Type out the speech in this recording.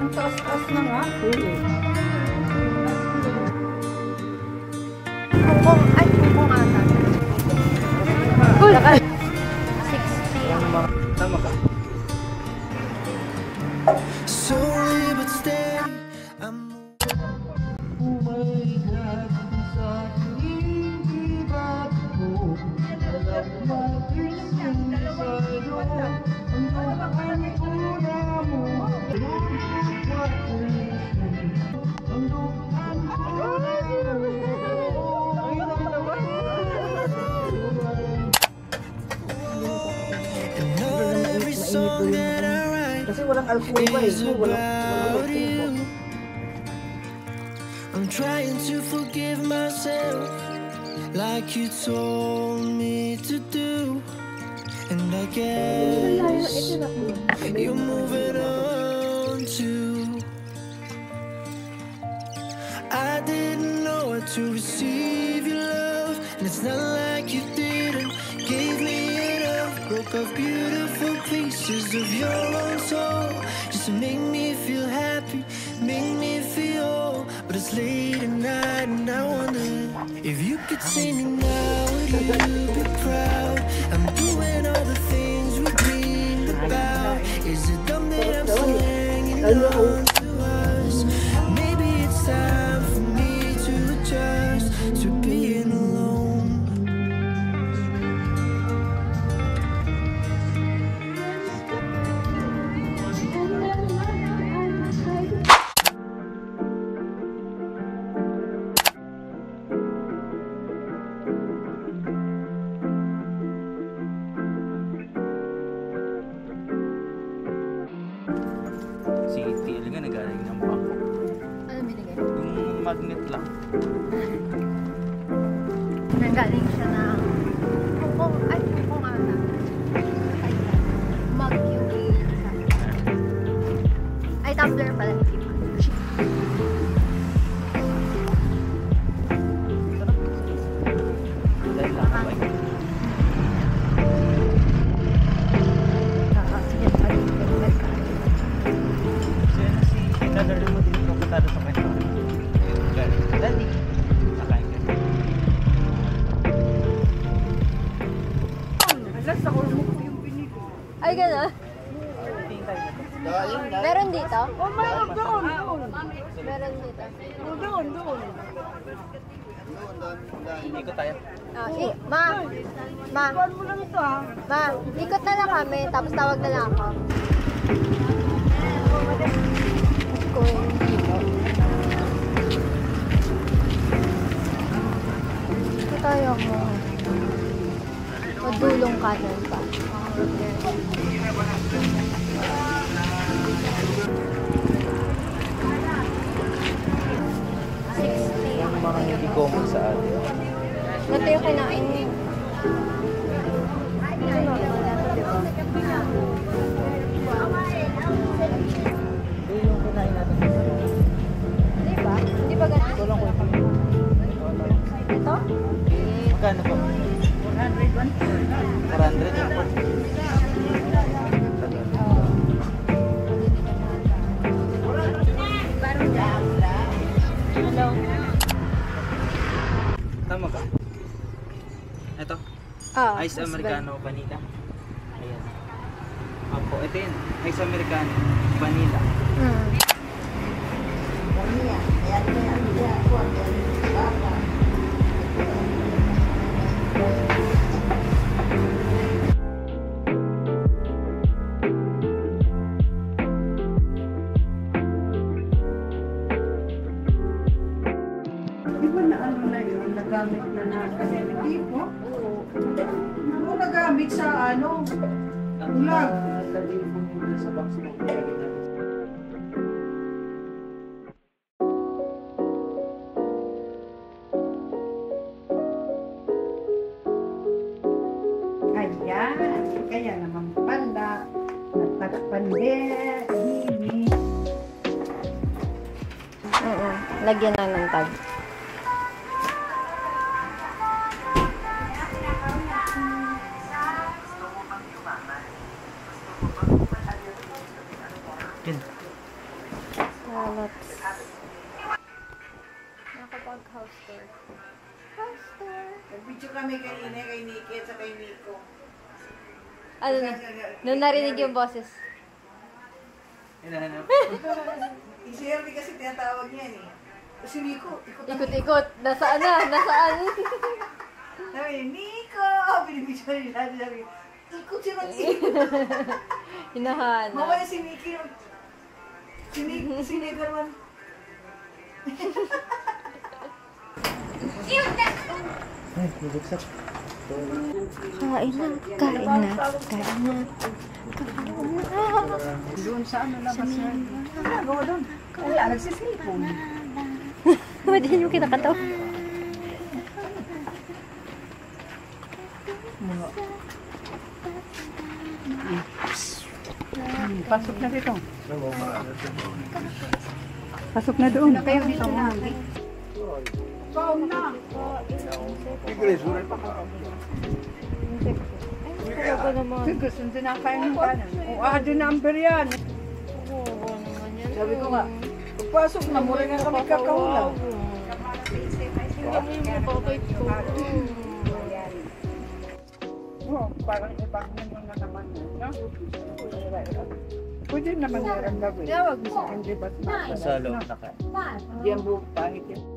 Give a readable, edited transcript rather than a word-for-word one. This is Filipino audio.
Ang taas-taas na nga. Hongkong, ay, Hongkong ata. Uy! 60. Tama ka. Slowly but steady, I'm and on every song that I write Kasi walang alcohol ba eh. is about you. I'm trying to forgive myself like you told me to do. And I guess you're moving on too. I didn't know how to receive your love, and it's not like you didn't give me enough. Broke off beautiful pieces of your own soul just to make me feel happy, make me feel whole. But it's late at night and I wonder if you could see me now, would you be proud? I'm doing all the things we dreamed about. Is it dumb that I'm still hanging on to us? Maybe it's time for me to adjust to being alone. Si TL nga nagaling ng bangko. Ano binigay? Yung magnet lang. Nanggaling siya ng Hongkong, ay, Hongkong ata. Ay, mug yung isa. Ay, tumbler pala. Dahil lang ako eh. Sige, pag-ibig ka. Kasi ano si Daddy mo din kapatado sa kwento. Daddy. Nakain ka. Alas ako mo yung pinito. Ay, gano'n? Meron dito? Oh, mayroon doon. Meron dito. Doon. Ikot tayo. Ah, ma, Tuwan mo lang ito ha. ikot na lang kami, tapos tawag na lang ako. Kung dito. Ito tayo mo. Madulong kanan pa. Yung mga hindi common sa atin. Ito yung kinain niyo. Ito yung kunain natin. Di ba? Di ba ganun? Ito lang ko ito. Ito? Magkano po? 400 yung po. Hello. Tama ka. Ito. Ah, Ice Americano Vanilla. Ayan. Apo, ito yun. Ice Americano Vanilla. Di ba na ano na yun? Nagamit na natin. Hindi po. Ano nagamit sa ano? Ulag. Lalibong yun sa box mo. Lagyan natin. Ayan. Kaya naman pala. Natagpande. Hini. Lagyan na ng tag. Yun. Nag-video kami kanina kay Nikki at sa kay Nico. Ano na? Nung narinig yung boses. Hinahanap. Si Hervey kasi tinatawag niya eh. Si Nico, Ikot-ikot. Nasaan na? Nasaan? sabi niya, Nico! Binibidyo niya natin. Sabi niya, ikot siya mag-ikot. Hinahanap. Mamaya si Nikki, si Nico naman. Ay, nabuksak. Kain na. Kain na. Kain na. Doon sa ano labas na. Nagawa doon. Wala, nagsisilipon. Hindi nyo kinakataw. Pasok na dito. Pasok na doon. Na kayo dito na. Paong na. Talaga naman. Sige, sundin na kayo ng kanan. O, the number yan. Oo naman yan. Sabi ko nga, pagpasok na, mura nga kami kakaulang. Tingnan mo yung mababay ko. Oo, parang ibang naman naman yun, no? Pwede naman meron gawin. Tawag mo sa hindi ba't Sa loob na ka. Diyan buong pahit yun.